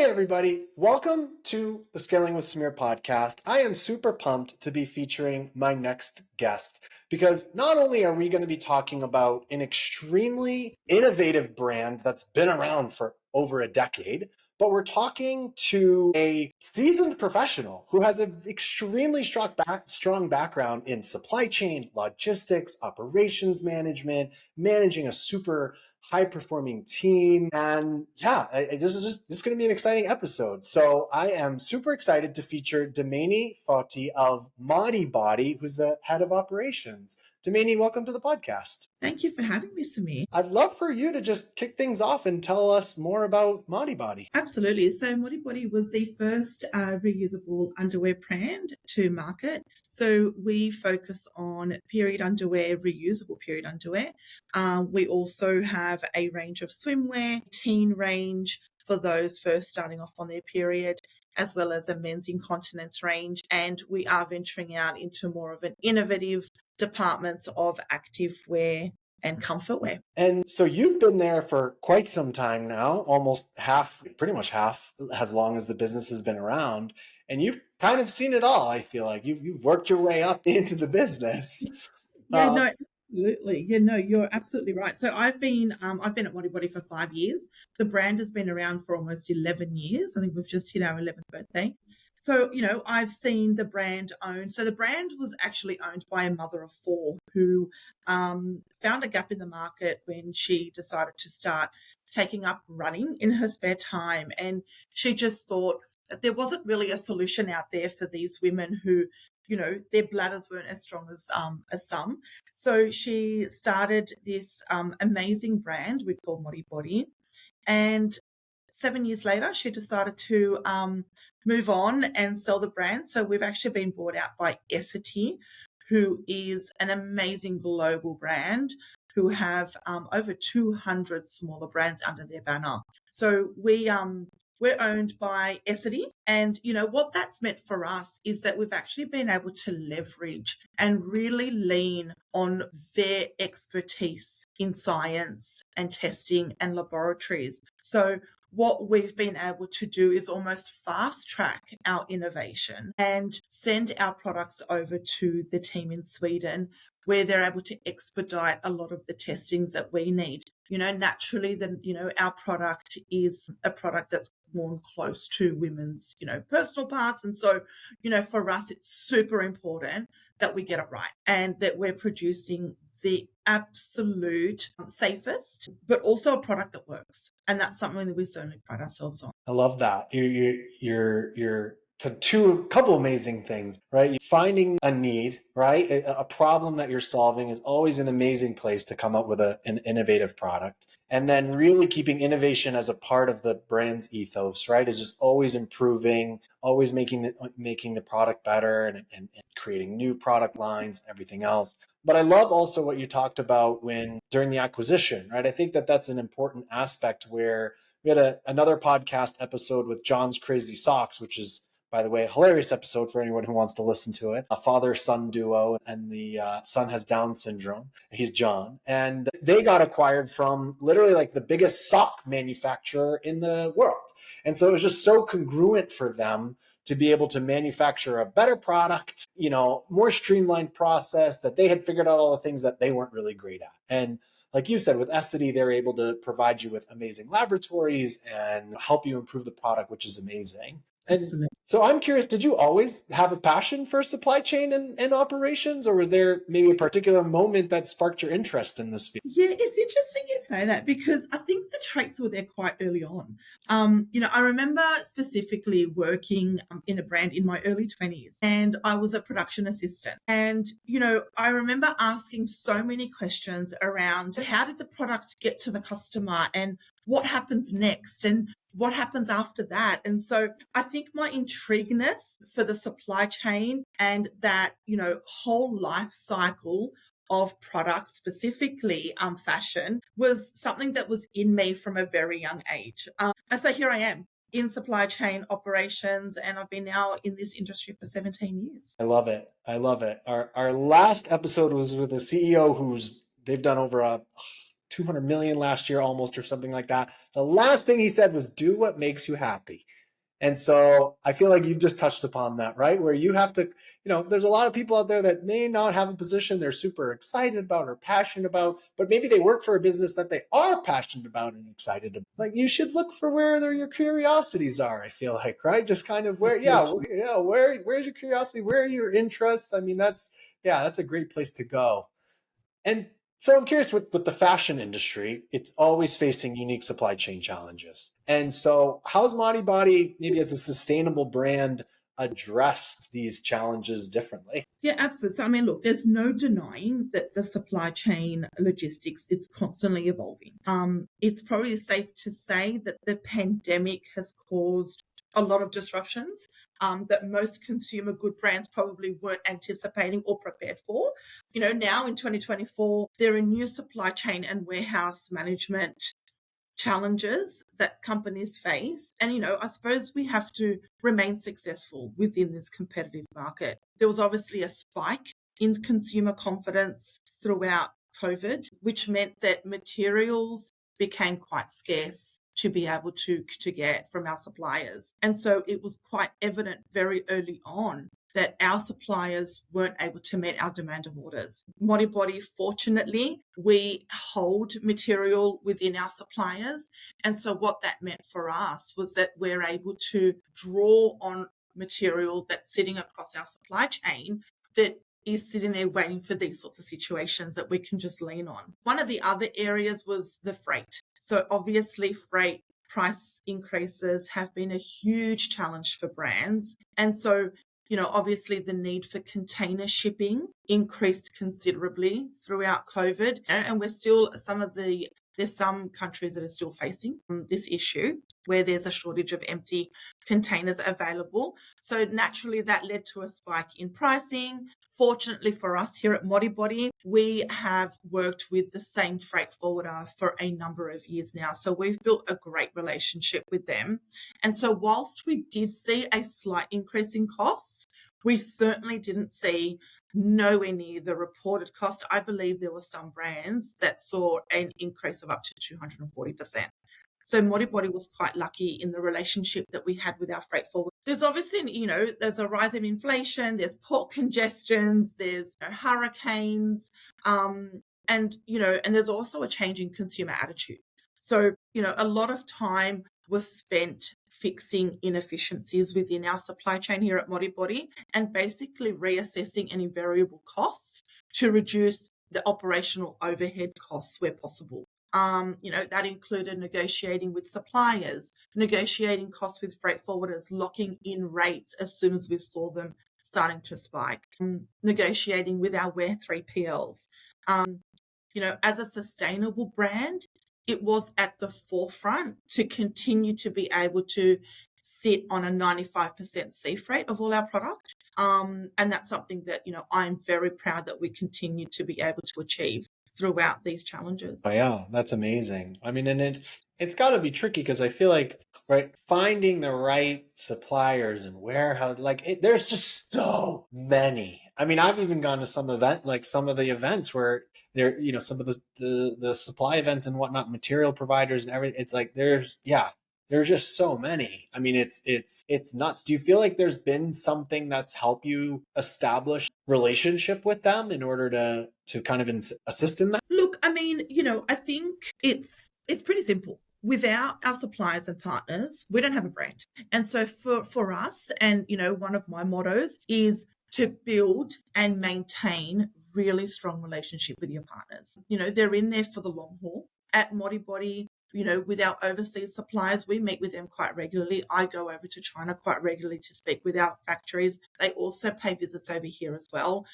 Hey, everybody. Welcome to the Scaling with Samir podcast. I am super pumped to be featuring my next guest because not only are we going to be talking about an extremely innovative brand that's been around for over a decade, but we're talking to a seasoned professional who has an extremely strong background in supply chain, logistics, operations management, managing a super high-performing team. And yeah, this is going to be an exciting episode. So I am super excited to feature Demanie of Modibodi, who's the head of operations. Demanie, welcome to the podcast. Thank you for having me, Samir. I'd love for you to just kick things off and tell us more about Modibodi. Absolutely. So Modibodi was the first reusable underwear brand to market. So we focus on period underwear, reusable period underwear. We also have a range of swimwear, teen range for those first starting off on their period, as well as a men's incontinence range. And we are venturing out into more of an innovative departments of activewear and comfort wear. And so you've been there for quite some time now, almost pretty much half as long as the business has been around. And you've kind of seen it all. I feel like you've worked your way up into the business. Yeah, absolutely. Yeah, no, you're absolutely right. So I've been at Modibodi for 5 years. The brand has been around for almost 11 years. I think we've just hit our 11th birthday. So, I've seen the brand owned. So the brand was actually owned by a mother of four who found a gap in the market when she decided to start taking up running in her spare time. And she just thought that there wasn't really a solution out there for these women who, their bladders weren't as strong as some. So she started this amazing brand we call Modibodi. And 7 years later, she decided to move on and sell the brand. So we've actually been bought out by Essity, who is an amazing global brand who have over 200 smaller brands under their banner. So we're owned by Essity. And, what that's meant for us is that we've actually been able to leverage and really lean on their expertise in science and testing and laboratories. So what we've been able to do is almost fast track our innovation and send our products over to the team in Sweden, where they're able to expedite a lot of the testings that we need. Naturally, our product is a product that's worn close to women's, personal parts. And so, for us, it's super important that we get it right and that we're producing the absolute safest, but also a product that works. And that's something that we certainly pride ourselves on. I love that. You're to couple amazing things, right? Finding a need, right? A problem that you're solving is always an amazing place to come up with an innovative product. And then really keeping innovation as a part of the brand's ethos, right? Is just always improving, always making the product better and creating new product lines, everything else. But I love also what you talked about during the acquisition, right? I think that's an important aspect where we had another podcast episode with John's Crazy Socks, which is, by the way, a hilarious episode for anyone who wants to listen to it. A father-son duo, and the son has Down syndrome. He's John. And they got acquired from literally like the biggest sock manufacturer in the world. And so it was just so congruent for them to be able to manufacture a better product, more streamlined process, that they had figured out all the things that they weren't really great at. And like you said, with Essity, they're able to provide you with amazing laboratories and help you improve the product, which is amazing. And so I'm curious, did you always have a passion for supply chain and operations, or was there maybe a particular moment that sparked your interest in this field? Yeah, it's interesting you say that because I think the traits were there quite early on. I remember specifically working in a brand in my early 20s, and I was a production assistant. And, I remember asking so many questions around how did the product get to the customer and what happens next and what happens after that. And so I think my intrigueness for the supply chain and that, whole life cycle of product, specifically fashion, was something that was in me from a very young age. And so here I am in supply chain operations, and I've been now in this industry for 17 years. I love it. Our last episode was with a CEO they've done over 200 million last year almost, or something like that. The last thing he said was, do what makes you happy. And so I feel like you've just touched upon that, right? Where you have to, there's a lot of people out there that may not have a position they're super excited about or passionate about, but maybe they work for a business that they are passionate about and excited about. Like, you should look for where your curiosities are, I feel like, right? Just kind of where's your curiosity? Where are your interests? I mean, that's a great place to go. And so I'm curious, with the fashion industry, it's always facing unique supply chain challenges. And so how's Modibodi, maybe as a sustainable brand, addressed these challenges differently? Yeah, absolutely. So, I mean, look, there's no denying that the supply chain logistics, it's constantly evolving. It's probably safe to say that the pandemic has caused a lot of disruptions that most consumer good brands probably weren't anticipating or prepared for. Now in 2024, there are new supply chain and warehouse management challenges that companies face. And, I suppose we have to remain successful within this competitive market. There was obviously a spike in consumer confidence throughout COVID, which meant that materials became quite scarce to be able to get from our suppliers. And so it was quite evident very early on that our suppliers weren't able to meet our demand of orders. Modibodi, fortunately, we hold material within our suppliers. And so what that meant for us was that we're able to draw on material that's sitting across our supply chain that is sitting there waiting for these sorts of situations that we can just lean on. One of the other areas was the freight. So obviously freight price increases have been a huge challenge for brands. And so obviously the need for container shipping increased considerably throughout COVID. And there's some countries that are still facing this issue where there's a shortage of empty containers available. So naturally that led to a spike in pricing. Fortunately for us here at Modibodi, we have worked with the same freight forwarder for a number of years now. So we've built a great relationship with them. And so whilst we did see a slight increase in costs, we certainly didn't see nowhere near the reported cost. I believe there were some brands that saw an increase of up to 240%. So Modibodi was quite lucky in the relationship that we had with our freight forward. There's obviously, there's a rise in inflation, there's port congestions, there's hurricanes, and there's also a change in consumer attitude. So, a lot of time was spent fixing inefficiencies within our supply chain here at Modibodi and basically reassessing any variable costs to reduce the operational overhead costs where possible. That included negotiating with suppliers, negotiating costs with freight forwarders, locking in rates as soon as we saw them starting to spike, negotiating with our Wear 3PLs. As a sustainable brand, it was at the forefront to continue to be able to sit on a 95% sea freight of all our product. And that's something that, I'm very proud that we continue to be able to achieve throughout these challenges. Oh, yeah, that's amazing. I mean, and it's got to be tricky because I feel like, right, finding the right suppliers and warehouse, there's just so many. I mean, I've even gone to some of the events where there, some of the supply events and whatnot, material providers and everything. It's like there's just so many. I mean, it's nuts. Do you feel like there's been something that's helped you establish relationship with them in order to kind of assist in that? Look, I mean, I think it's pretty simple. Without our suppliers and partners, we don't have a brand. And so for us, and one of my mottos is to build and maintain really strong relationship with your partners. They're in there for the long haul. At Modibodi, with our overseas suppliers, we meet with them quite regularly. I go over to China quite regularly to speak with our factories. They also pay visits over here as well.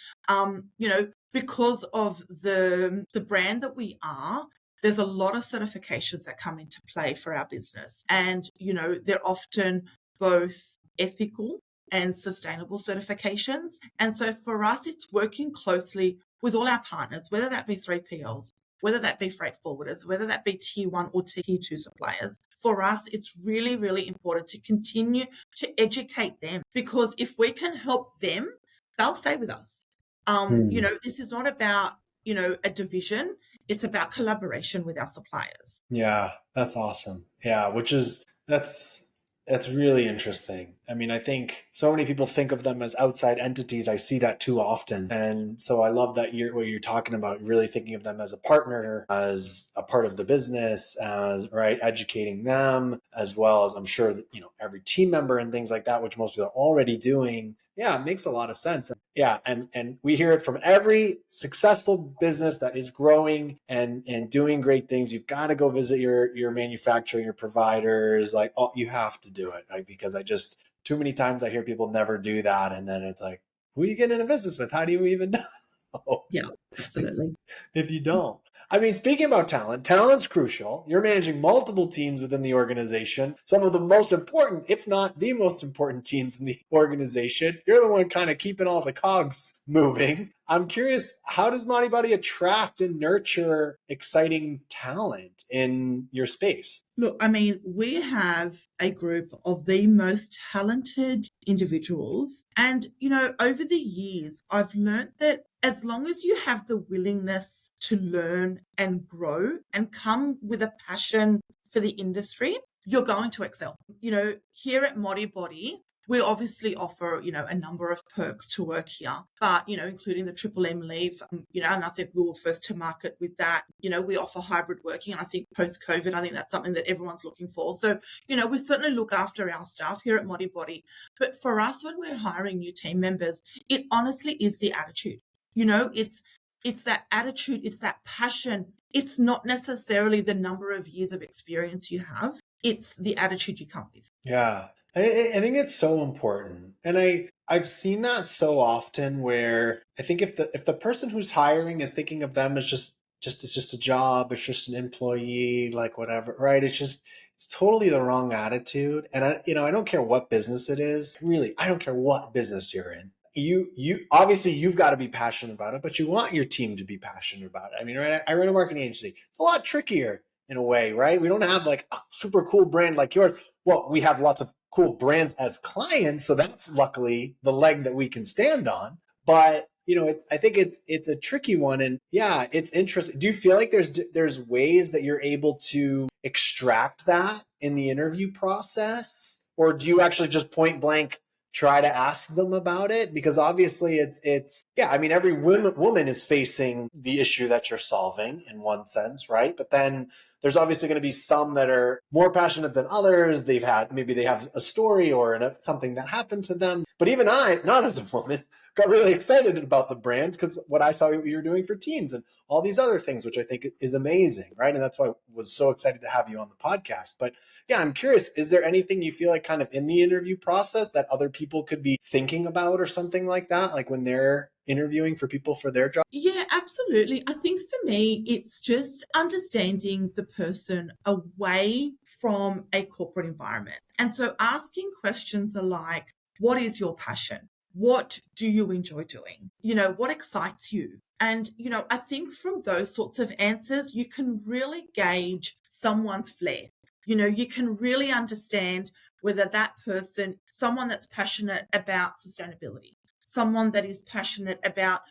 Because of the brand that we are, there's a lot of certifications that come into play for our business. And, they're often both ethical and sustainable certifications. And so for us, it's working closely with all our partners, whether that be 3PLs, whether that be freight forwarders, whether that be tier 1 or tier 2 suppliers. For us, it's really, really important to continue to educate them, because if we can help them, they'll stay with us. This is not about, a division. It's about collaboration with our suppliers. Yeah, that's awesome. Yeah, that's really interesting. I mean, I think so many people think of them as outside entities. I see that too often. And so I love that what you're talking about, really thinking of them as a partner, as a part of the business, as right, educating them, as well as I'm sure that, every team member and things like that, which most people are already doing. Yeah, it makes a lot of sense. Yeah, and we hear it from every successful business that is growing and doing great things. You've got to go visit your manufacturer, your providers. Like, oh, you have to do it, right? Because too many times I hear people never do that, and then it's like, who are you getting into business with? How do you even know? Yeah, absolutely. If you don't. I mean, speaking about talent's crucial. You're managing multiple teams within the organization, some of the most important, if not the most important teams in the organization. You're the one kind of keeping all the cogs moving. I'm curious, how does Modibodi attract and nurture exciting talent in your space? Look, I mean, we have a group of the most talented individuals. And, over the years, I've learned that as long as you have the willingness to learn and grow and come with a passion for the industry, you're going to excel. Here at Modibodi, we obviously offer, a number of perks to work here, but, including the Triple M leave, and I think we were first to market with that. We offer hybrid working, and I think post-COVID, I think that's something that everyone's looking for. So, we certainly look after our staff here at Modibodi. But for us, when we're hiring new team members, it honestly is the attitude. It's that attitude, it's that passion. It's not necessarily the number of years of experience you have. It's the attitude you come with. Yeah. I think it's so important. And I've seen that so often where I think if the person who's hiring is thinking of them as it's just a job, it's just an employee, like whatever, right? It's totally the wrong attitude. And I don't care what business it is. Really, I don't care what business you're in. You obviously you've got to be passionate about it, but you want your team to be passionate about it. I mean, right? I run a marketing agency. It's a lot trickier in a way, right? We don't have like a super cool brand like yours. Well, we have lots of cool brands as clients, so that's luckily the leg that we can stand on. But I think it's a tricky one, and yeah, it's interesting. Do you feel like there's ways that you're able to extract that in the interview process, or do you actually just point blank try to ask them about it? Because obviously it's yeah, I mean, every woman is facing the issue that you're solving in one sense, right? But then there's obviously going to be some that are more passionate than others. Maybe they have a story or something that happened to them. But even I, not as a woman, got really excited about the brand because what I saw you were doing for teens and all these other things, which I think is amazing, right? And that's why I was so excited to have you on the podcast. But yeah, I'm curious, is there anything you feel like kind of in the interview process that other people could be thinking about or something like that, like when they're interviewing for people for their job? Yeah, absolutely. I think for me, it's just understanding the person away from a corporate environment. And so asking questions are like, what is your passion? What do you enjoy doing? What excites you? And, I think from those sorts of answers, you can really gauge someone's flair. You can really understand whether that person, someone that's passionate about sustainability, someone that is passionate about,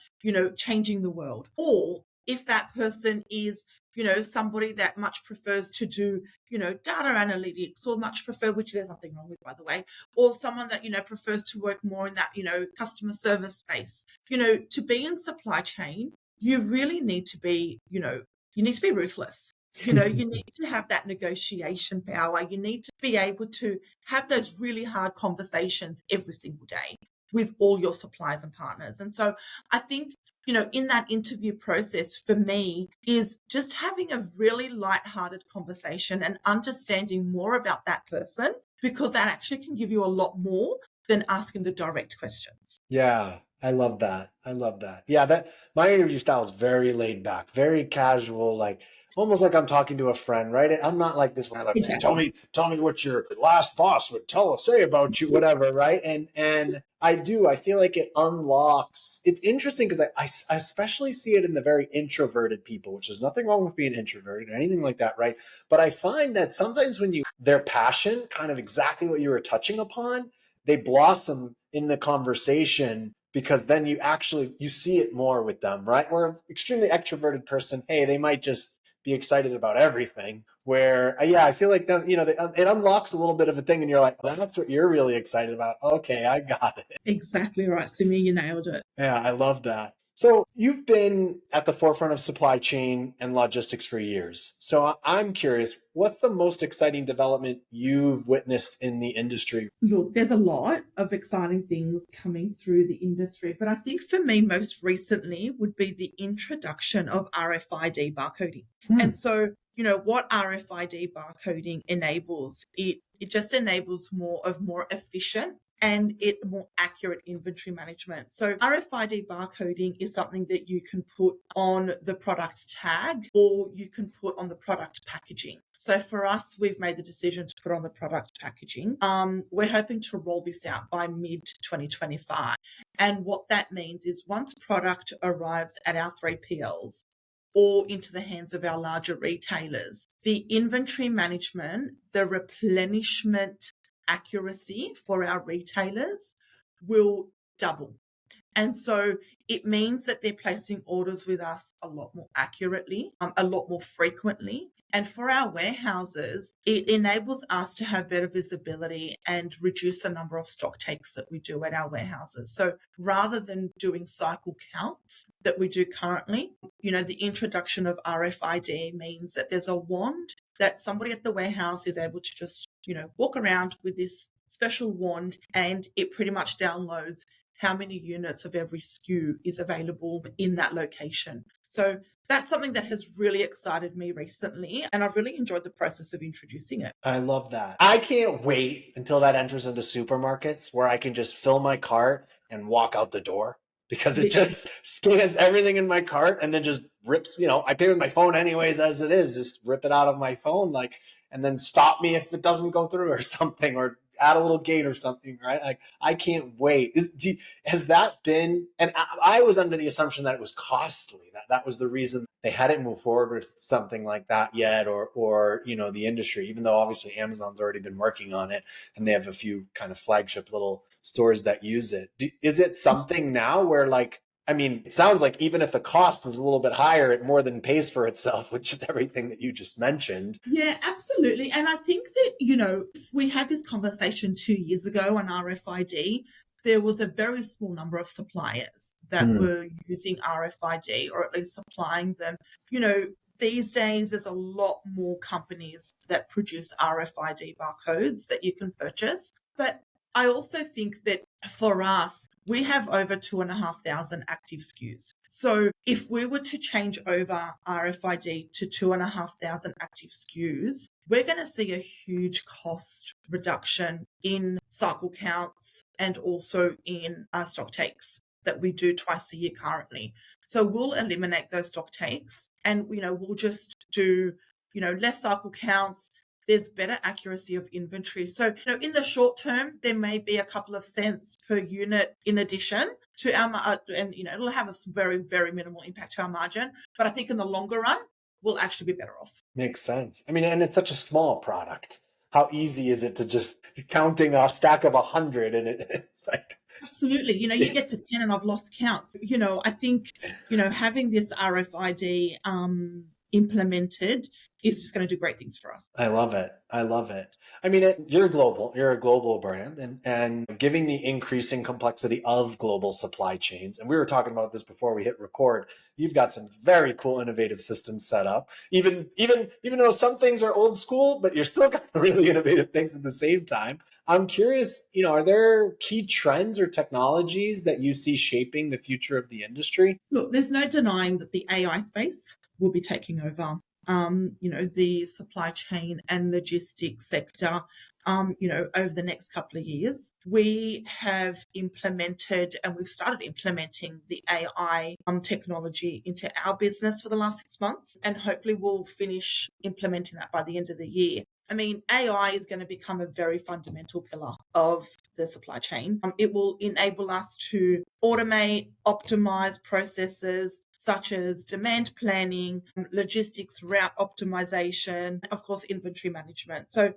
changing the world, or if that person is, somebody that much prefers to do, data analytics, or much prefer, which there's nothing wrong with, by the way, or someone that, prefers to work more in that, customer service space. To be in supply chain, you really need to be, you need to be ruthless. You need to have that negotiation power. You need to be able to have those really hard conversations every single day with all your suppliers and partners. And so I think, in that interview process for me is just having a really lighthearted conversation and understanding more about that person, because that actually can give you a lot more than asking the direct questions. Yeah, I love that. I love that. Yeah, that my interview style is very laid back, very casual, like almost like I'm talking to a friend, right? I'm not like this one, like, Exactly. tell me what your last boss would say about you, whatever, right? And I feel like it unlocks. It's interesting because I especially see it in the very introverted people, which is nothing wrong with being introverted or anything like that, right? But I find that sometimes when their passion, kind of exactly what you were touching upon, they blossom in the conversation because then you see it more with them, right? We're an extremely extroverted person. Hey, they might just be excited about everything. Where, yeah, I feel like them, it unlocks a little bit of a thing, and you're like, well, that's what you're really excited about. Okay, I got it. Exactly right, Samir, you nailed it. Yeah, I love that. So you've been at the forefront of supply chain and logistics for years. So I'm curious, what's the most exciting development you've witnessed in the industry? Look, there's a lot of exciting things coming through the industry, but I think for me, most recently would be the introduction of RFID barcoding. And so, what RFID barcoding enables, it just enables more efficient and more accurate inventory management. So RFID barcoding is something that you can put on the product tag or you can put on the product packaging. So for us, we've made the decision to put on the product packaging. We're hoping to roll this out by mid 2025. And what that means is once product arrives at our 3PLs, or into the hands of our larger retailers, the inventory management, the replenishment accuracy for our retailers will double. And so it means that they're placing orders with us a lot more accurately, a lot more frequently. And for our warehouses, it enables us to have better visibility and reduce the number of stock takes that we do at our warehouses. So rather than doing cycle counts that we do currently, the introduction of RFID means that there's a wand that somebody at the warehouse is able to just, walk around with this special wand, and it pretty much downloads how many units of every SKU is available in that location. So that's something that has really excited me recently, and I've really enjoyed the process of introducing it. I love that. I can't wait until that enters into supermarkets where I can just fill my cart and walk out the door, because it just scans everything in my cart and then just rips, I pay with my phone anyways as it is, just rip it out of my phone, and then stop me if it doesn't go through or something, or add a little gate or something, right? Like, I can't wait. Has that been, and I was under the assumption that it was costly, that was the reason they hadn't moved forward with something like that yet, or the industry, even though obviously Amazon's already been working on it and they have a few kind of flagship little stores that use it. Is it something now where, it sounds like even if the cost is a little bit higher, it more than pays for itself with just everything that you just mentioned? Yeah, absolutely. And I think that, we had this conversation 2 years ago on RFID. There was a very small number of suppliers that were using RFID, or at least supplying them. These days, there's a lot more companies that produce RFID barcodes that you can purchase. But I also think that for us, we have over 2,500 active SKUs. So if we were to change over RFID to 2,500 active SKUs, we're going to see a huge cost reduction in cycle counts and also in stock takes that we do twice a year currently. So we'll eliminate those stock takes, and, we'll just do, less cycle counts. There's better accuracy of inventory. So, in the short term, there may be a couple of cents per unit in addition to our, and, it'll have a very, very minimal impact to our margin. But I think in the longer run, we'll actually be better off. Makes sense. And it's such a small product. How easy is it to just counting a stack of 100 and it's like... Absolutely. You get to 10 and I've lost counts. I think, having this RFID implemented is just going to do great things for us. I love it. You're global. You're a global brand, and giving the increasing complexity of global supply chains. And we were talking about this before we hit record. You've got some very cool, innovative systems set up. Even though some things are old school, but you're still got really innovative things at the same time. I'm curious, are there key trends or technologies that you see shaping the future of the industry? Look, there's no denying that the AI space will be taking over, the supply chain and logistics sector, over the next couple of years. We have implemented and we've started implementing the AI technology into our business for the last 6 months, and hopefully we'll finish implementing that by the end of the year. I mean, AI is going to become a very fundamental pillar of the supply chain. It will enable us to automate, optimize processes such as demand planning, logistics route optimization, of course, inventory management. So,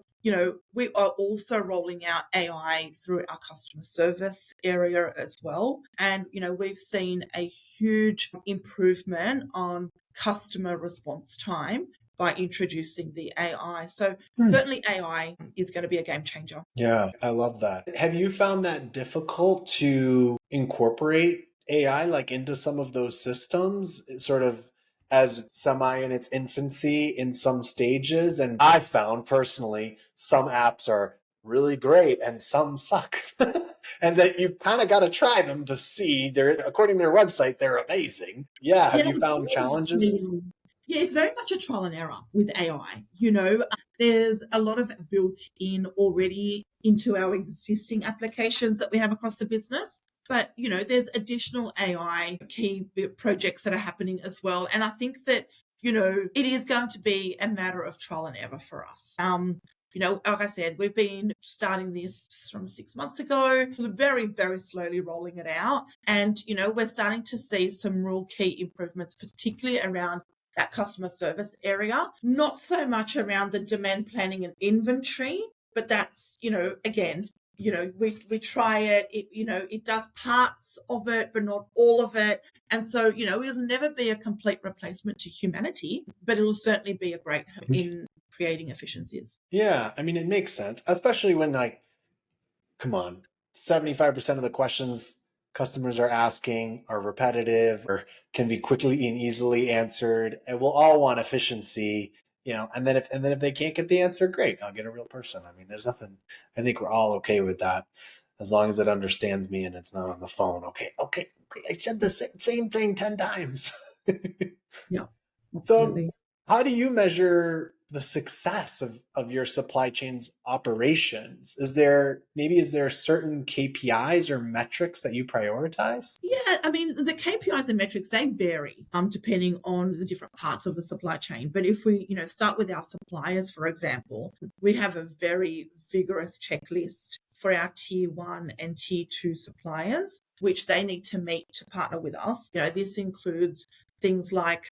we are also rolling out AI through our customer service area as well. And, we've seen a huge improvement on customer response time by introducing the AI. So certainly AI is going to be a game changer. Yeah, I love that. Have you found that difficult to incorporate AI like into some of those systems, sort of as it's semi in its infancy in some stages? And I found personally some apps are really great and some suck. And that you kind of got to try them to see they're, according to their website, they're amazing. Yeah, have Yeah, you found challenges? yeah, it's very much a trial and error with AI. There's a lot of it built in already into our existing applications that we have across the business. But, there's additional AI key projects that are happening as well. And I think that, it is going to be a matter of trial and error for us. Like I said, we've been starting this from 6 months ago, very, very slowly rolling it out. And, we're starting to see some real key improvements, particularly around that customer service area, not so much around the demand planning and inventory, but that's, again, we try it, it does parts of it, but not all of it. And so, it'll never be a complete replacement to humanity, but it'll certainly be a great in creating efficiencies. Yeah, I mean, it makes sense, especially when, like, come on, 75% of the questions customers are asking are repetitive or can be quickly and easily answered. And we'll all want efficiency, and then if they can't get the answer, great, I'll get a real person. I mean, there's nothing, I think we're all okay with that as long as it understands me and it's not on the phone. Okay. I said the same thing 10 times. Yeah, So absolutely. how do you measure the success of your supply chain's operations? Is there certain KPIs or metrics that you prioritize? Yeah, I mean, the KPIs and metrics, they vary depending on the different parts of the supply chain. But if we, start with our suppliers, for example, we have a very vigorous checklist for our tier 1 and tier 2 suppliers, which they need to meet to partner with us. This includes things like,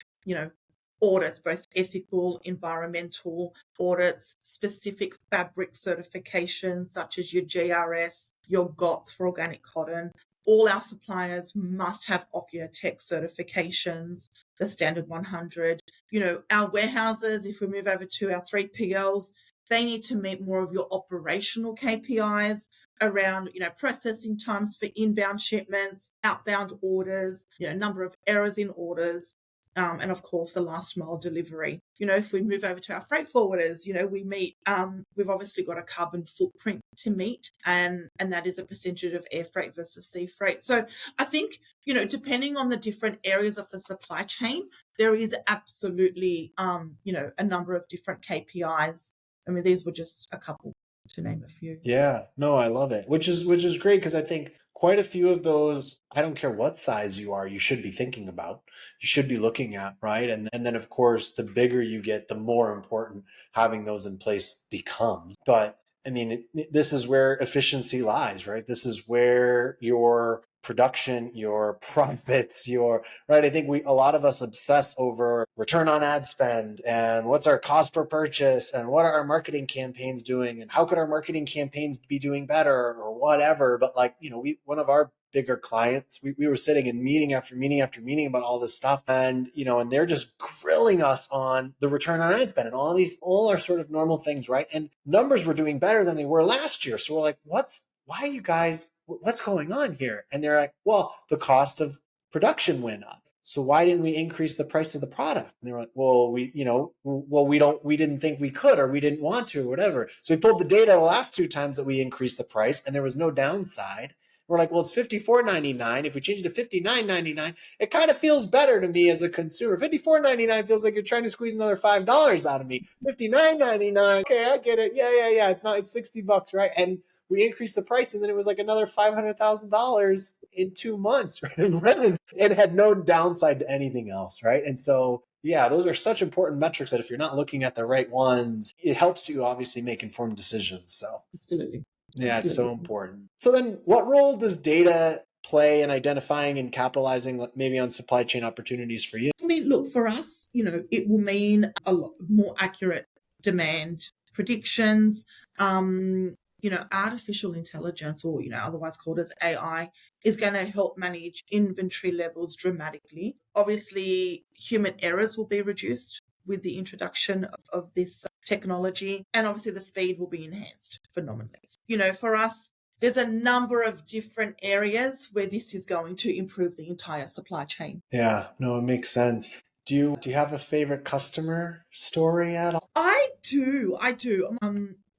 audits, both ethical, environmental audits, specific fabric certifications such as your GRS, your GOTS for organic cotton. All our suppliers must have Occupatech certifications, the standard 100. Our warehouses, if we move over to our 3PLs, they need to meet more of your operational KPIs around, processing times for inbound shipments, outbound orders, number of errors in orders, and of course the last mile delivery. If we move over to our freight forwarders, we've obviously got a carbon footprint to meet, and that is a percentage of air freight versus sea freight. So I think, depending on the different areas of the supply chain, there is absolutely, a number of different KPIs. I mean, these were just a couple to name a few. Yeah, no, I love it. Which is great because I think quite a few of those, I don't care what size you are, you should be thinking about, you should be looking at, right? And then of course, the bigger you get, the more important having those in place becomes. But I mean, this is where efficiency lies, right? This is where your production, your profits, right. I think a lot of us obsess over return on ad spend and what's our cost per purchase and what are our marketing campaigns doing and how could our marketing campaigns be doing better or whatever. But like, one of our bigger clients, we were sitting in meeting after meeting after meeting about all this stuff, and and they're just grilling us on the return on ad spend and all our sort of normal things, right? And numbers were doing better than they were last year. So we're like, why are you guys, what's going on here? And they're like, well, the cost of production went up. So why didn't we increase the price of the product? And they're like, well, we didn't think we could, or we didn't want to, or whatever. So we pulled the data the last 2 times that we increased the price and there was no downside. We're like, well, it's $54.99. If we change it to $59.99, it kind of feels better to me as a consumer. $54.99 feels like you're trying to squeeze another $5 out of me. $59.99, okay, I get it. Yeah. It's $60, right? And we increased the price, and then it was like another $500,000 in 2 months, right? In revenue. It had no downside to anything else, right? And so, Yeah, those are such important metrics that if you're not looking at the right ones, it helps you obviously make informed decisions. So Absolutely. yeah, it's Absolutely. so important. So then what role does data play in identifying and capitalizing maybe on supply chain opportunities for you? I mean, look, for us, it will mean a lot more accurate demand predictions. Artificial intelligence, or, otherwise called as AI, is going to help manage inventory levels dramatically. Obviously, human errors will be reduced with the introduction of this technology, and obviously the speed will be enhanced phenomenally. For us, there's a number of different areas where this is going to improve the entire supply chain. Yeah, no, it makes sense. Do you have a favorite customer story at all? I do. I do.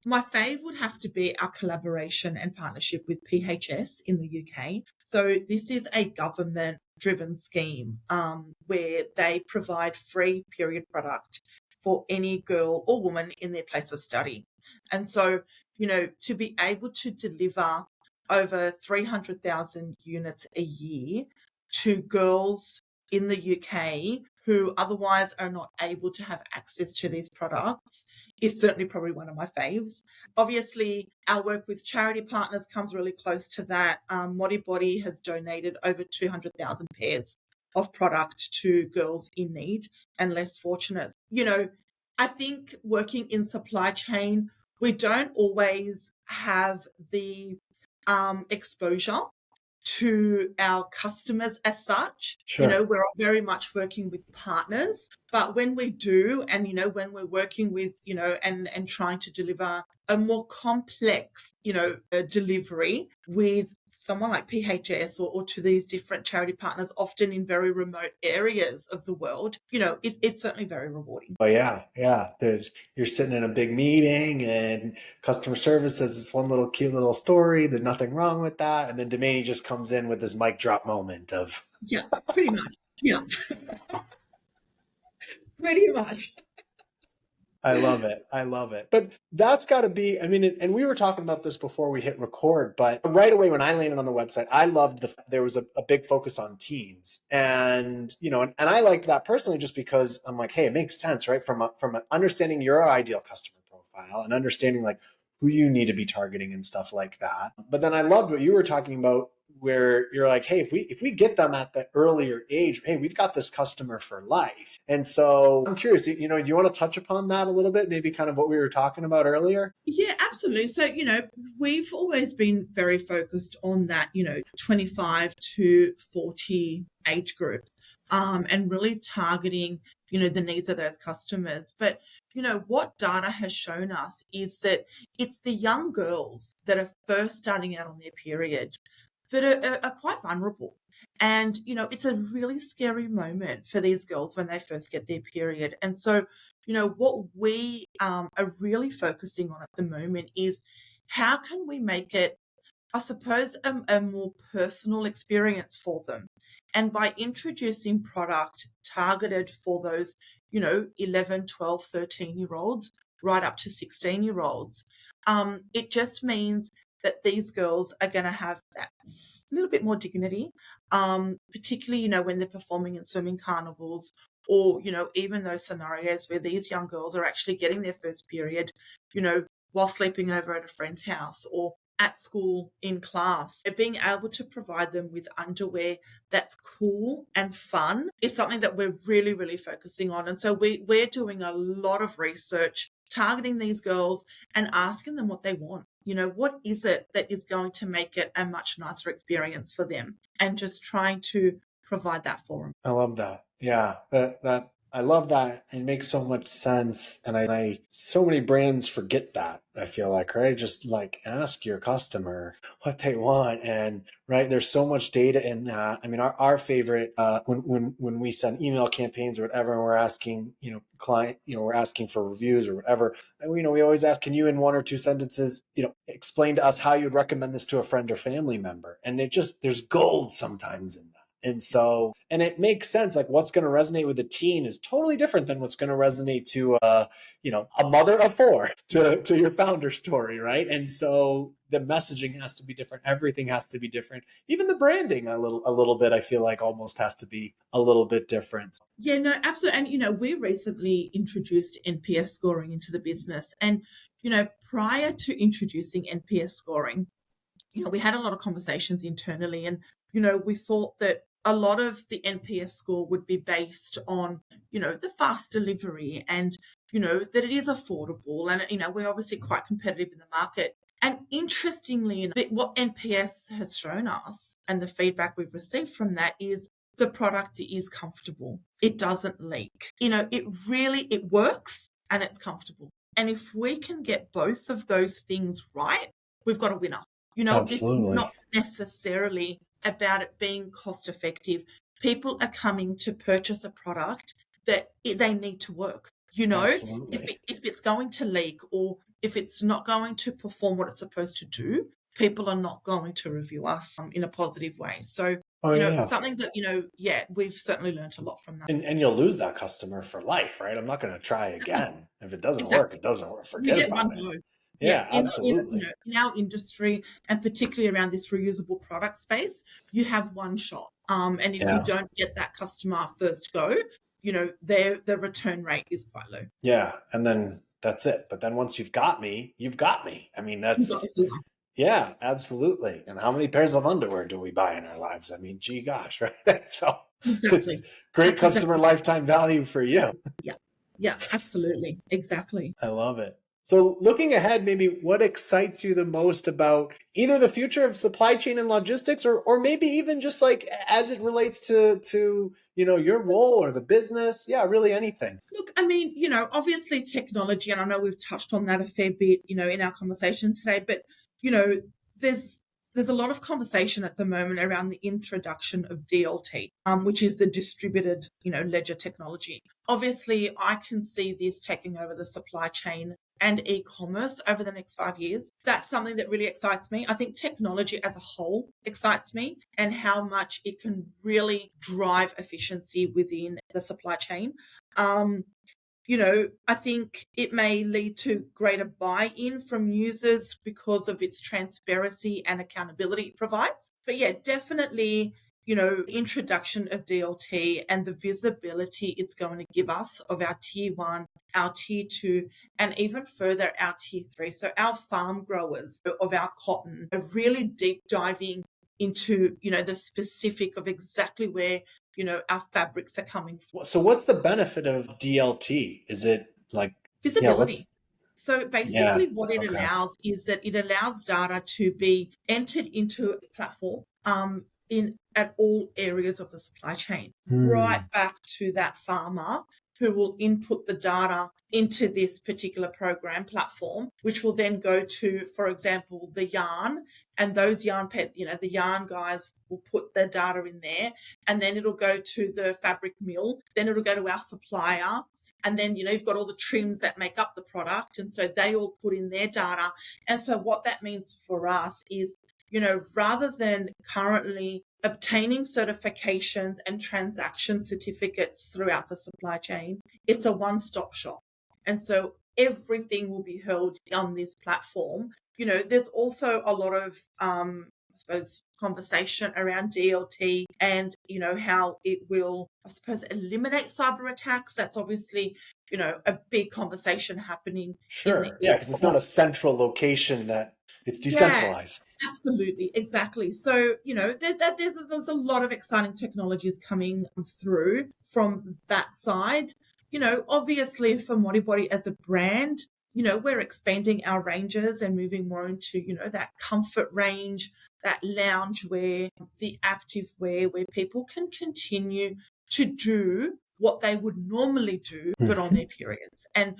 My fave would have to be our collaboration and partnership with PHS in the UK. So this is a government driven scheme where they provide free period product for any girl or woman in their place of study. And so, to be able to deliver over 300,000 units a year to girls in the UK who otherwise are not able to have access to these products is certainly probably one of my faves. Obviously, our work with charity partners comes really close to that. Modibodi has donated over 200,000 pairs of product to girls in need and less fortunate. I think working in supply chain, we don't always have the exposure to our customers as such. Sure. We're very much working with partners, but when we do, and, when we're working with, and trying to deliver a more complex, delivery with someone like PHS or to these different charity partners, often in very remote areas of the world, it's certainly very rewarding. Oh yeah, yeah. You're sitting in a big meeting and customer service says this one little cute little story. There's nothing wrong with that. And then Demanie just comes in with this mic drop moment of Yeah, pretty much. Yeah, pretty much. I love it. I love it. But that's got to be, I mean, and we were talking about this before we hit record, but right away when I landed on the website, I loved there was a big focus on teens. And, and I liked that personally just because I'm like, hey, it makes sense, right? From understanding your ideal customer profile and understanding like who you need to be targeting and stuff like that. But then I loved what you were talking about where you're like, hey, if we get them at the earlier age, hey, we've got this customer for life. And so I'm curious, do you want to touch upon that a little bit? Maybe kind of what we were talking about earlier? Yeah, absolutely. So, we've always been very focused on that, 25 to 40 age group, and really targeting, the needs of those customers. But, what data has shown us is that it's the young girls that are first starting out on their period that are quite vulnerable. And, it's a really scary moment for these girls when they first get their period. And so, what we are really focusing on at the moment is how can we make it, I suppose, a more personal experience for them. And by introducing product targeted for those, 11, 12, 13-year-olds, right up to 16-year-olds, it just means that these girls are going to have that little bit more dignity, particularly, when they're performing in swimming carnivals or, even those scenarios where these young girls are actually getting their first period, while sleeping over at a friend's house or at school in class. Being able to provide them with underwear that's cool and fun is something that we're really, really focusing on. And so we're doing a lot of research targeting these girls and asking them what they want. What is it that is going to make it a much nicer experience for them, and just trying to provide that for them. I love that. Yeah, that I love that. It makes so much sense. And I so many brands forget that, I feel like, right? Just like ask your customer what they want. And right, there's so much data in that. I mean, our favorite when we send email campaigns or whatever, and we're asking, client, we're asking for reviews or whatever. And we always ask, can you in one or two sentences, explain to us how you'd recommend this to a friend or family member? And there's gold sometimes in that. And so, and it makes sense. Like what's going to resonate with a teen is totally different than what's going to resonate to, a mother of four to your founder story. Right. And so the messaging has to be different. Everything has to be different. Even the branding a little bit, I feel like almost has to be a little bit different. Yeah, no, absolutely. And, we recently introduced NPS scoring into the business. And, prior to introducing NPS scoring, we had a lot of conversations internally and, we thought that a lot of the NPS score would be based on, the fast delivery and, that it is affordable. And, we're obviously quite competitive in the market. And interestingly, what NPS has shown us and the feedback we've received from that is the product is comfortable. It doesn't leak. It works and it's comfortable. And if we can get both of those things right, we've got a winner. Absolutely. It's not necessarily about it being cost effective. People are coming to purchase a product that they need to work. Absolutely. If it's going to leak or if it's not going to perform what it's supposed to do, people are not going to review us in a positive way. So, something that, we've certainly learned a lot from that. And you'll lose that customer for life, right? I'm not going to try again. If it doesn't work, Exactly. it doesn't work. You Forget get about one it. go. Yeah, Yeah, absolutely. in our industry and particularly around this reusable product space, you have one shot. And if you don't get that customer first go, the return rate is quite low. Yeah, and then that's it. But then once you've got me, you've got me. I mean, yeah, absolutely. And how many pairs of underwear do we buy in our lives? I mean, gee gosh, right? So Exactly. it's great That's customer exactly. lifetime value for you. Yeah, absolutely. Exactly. I love it. So looking ahead, maybe what excites you the most about either the future of supply chain and logistics or maybe even just like as it relates to your role or the business? Yeah, really anything. Look, I mean, obviously technology, and I know we've touched on that a fair bit, in our conversation today, but, there's there's a lot of conversation at the moment around the introduction of DLT, which is the distributed, ledger technology. Obviously, I can see this taking over the supply chain and e-commerce over the next 5 years. That's something that really excites me. I think technology as a whole excites me and how much it can really drive efficiency within the supply chain. I think it may lead to greater buy-in from users because of its transparency and accountability it provides. But yeah, definitely, introduction of DLT and the visibility it's going to give us of our tier 1, our tier 2, and even further our tier 3. So our farm growers of our cotton are really deep diving into, the specific of exactly where our fabrics are coming from. So what's the benefit of DLT? Is it like, Visibility. So yeah, basically what it okay. allows is that it allows data to be entered into a platform at all areas of the supply chain, right back to that farmer who will input the data into this particular program platform, which will then go to, for example, the yarn, and those the yarn guys will put their data in there, and then it'll go to the fabric mill, then it'll go to our supplier, and then, you've got all the trims that make up the product. And so they all put in their data. And so what that means for us is, rather than currently obtaining certifications and transaction certificates throughout the supply chain, it's a one-stop shop. And so everything will be held on this platform. There's also a lot of, I suppose, conversation around DLT and, how it will, I suppose, eliminate cyber attacks. That's obviously, a big conversation happening. Sure. Yeah, because it's not a central location that it's decentralized. Absolutely, exactly. So, there's a lot of exciting technologies coming through from that side. Obviously for Modibodi as a brand, we're expanding our ranges and moving more into, that comfort range, that lounge wear, the active wear, where people can continue to do what they would normally do, but on their periods. And,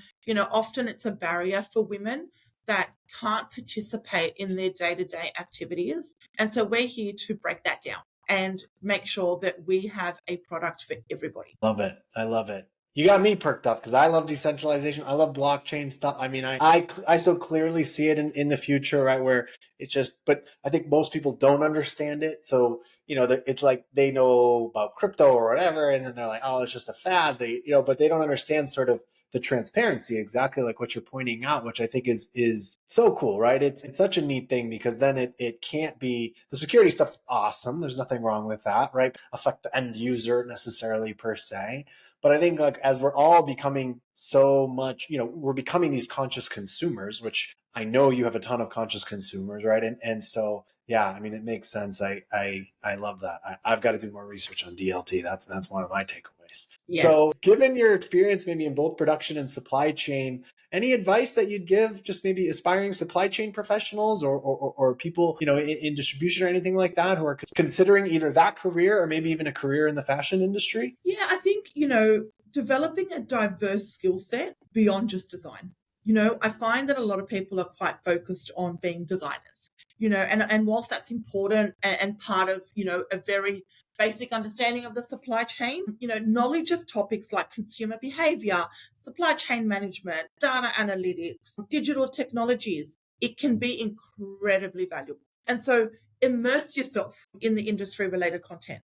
often it's a barrier for women that can't participate in their day-to-day activities. And so we're here to break that down and make sure that we have a product for everybody. Love it. I love it. You got me perked up because I love decentralization. I love blockchain stuff. I mean, I so clearly see it in the future, right? Where it just, but I think most people don't understand it. So, it's like they know about crypto or whatever, and then they're like, oh, it's just a fad. But they don't understand sort of the transparency, exactly like what you're pointing out, which I think is so cool, right? It's such a neat thing because then it can't be, the security stuff's awesome. There's nothing wrong with that, right? Affect the end user necessarily per se. But I think like as we're all becoming so much, we're becoming these conscious consumers, which I know you have a ton of conscious consumers, right? And so yeah, I mean it makes sense. I love that. I've got to do more research on DLT. That's one of my takeaways. Yes. So given your experience maybe in both production and supply chain, any advice that you'd give just maybe aspiring supply chain professionals or people, in distribution or anything like that who are considering either that career or maybe even a career in the fashion industry? Yeah, I think, developing a diverse skill set beyond just design. I find that a lot of people are quite focused on being designers, and whilst that's important and part of, a very basic understanding of the supply chain, knowledge of topics like consumer behavior, supply chain management, data analytics, digital technologies, it can be incredibly valuable. And so immerse yourself in the industry related content,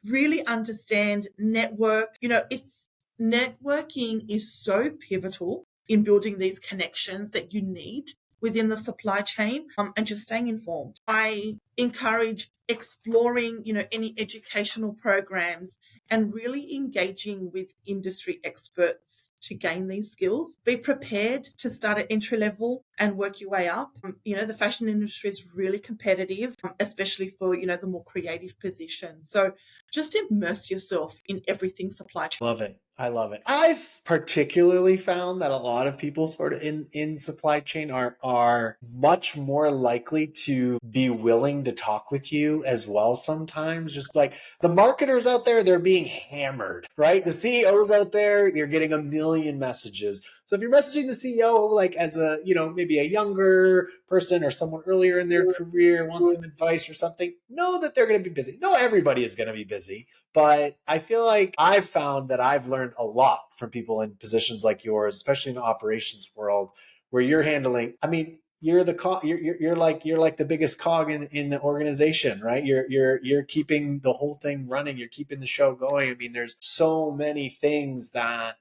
really understand network. It's networking is so pivotal in building these connections that you need within the supply chain, and just staying informed. I encourage exploring, any educational programs and really engaging with industry experts to gain these skills. Be prepared to start at entry level and work your way up. The fashion industry is really competitive, especially for, the more creative positions. So just immerse yourself in everything supply chain. Love it. I love it. I've particularly found that a lot of people sort of in supply chain are much more likely to be willing to talk with you as well sometimes. Just like the marketers out there, they're being hammered, right? The CEOs out there, you're getting a million messages. So if you're messaging the CEO like as a, maybe a younger person or someone earlier in their career wants some advice or something, know that they're going to be busy. No, everybody is going to be busy. But I feel like I've found that I've learned a lot from people in positions like yours, especially in the operations world, where you're handling, I mean, you're the you're like the biggest cog in the organization, right? You're keeping the whole thing running, you're keeping the show going. I mean, there's so many things that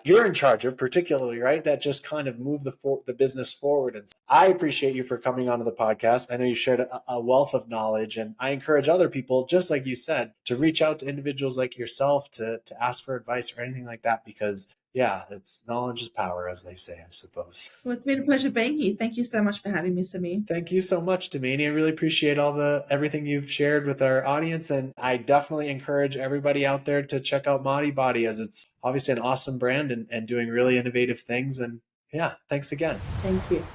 you're in charge of, particularly, right? That just kind of move the business forward. And so I appreciate you for coming onto the podcast. I know you shared a wealth of knowledge, and I encourage other people, just like you said, to reach out to individuals like yourself to ask for advice or anything like that, because yeah, it's knowledge is power, as they say, I suppose. Well, it's been a pleasure being here. Thank you so much for having me, Samir. Thank you so much, Demanie. I really appreciate everything you've shared with our audience. And I definitely encourage everybody out there to check out Modibodi, as it's obviously an awesome brand and doing really innovative things. And yeah, thanks again. Thank you.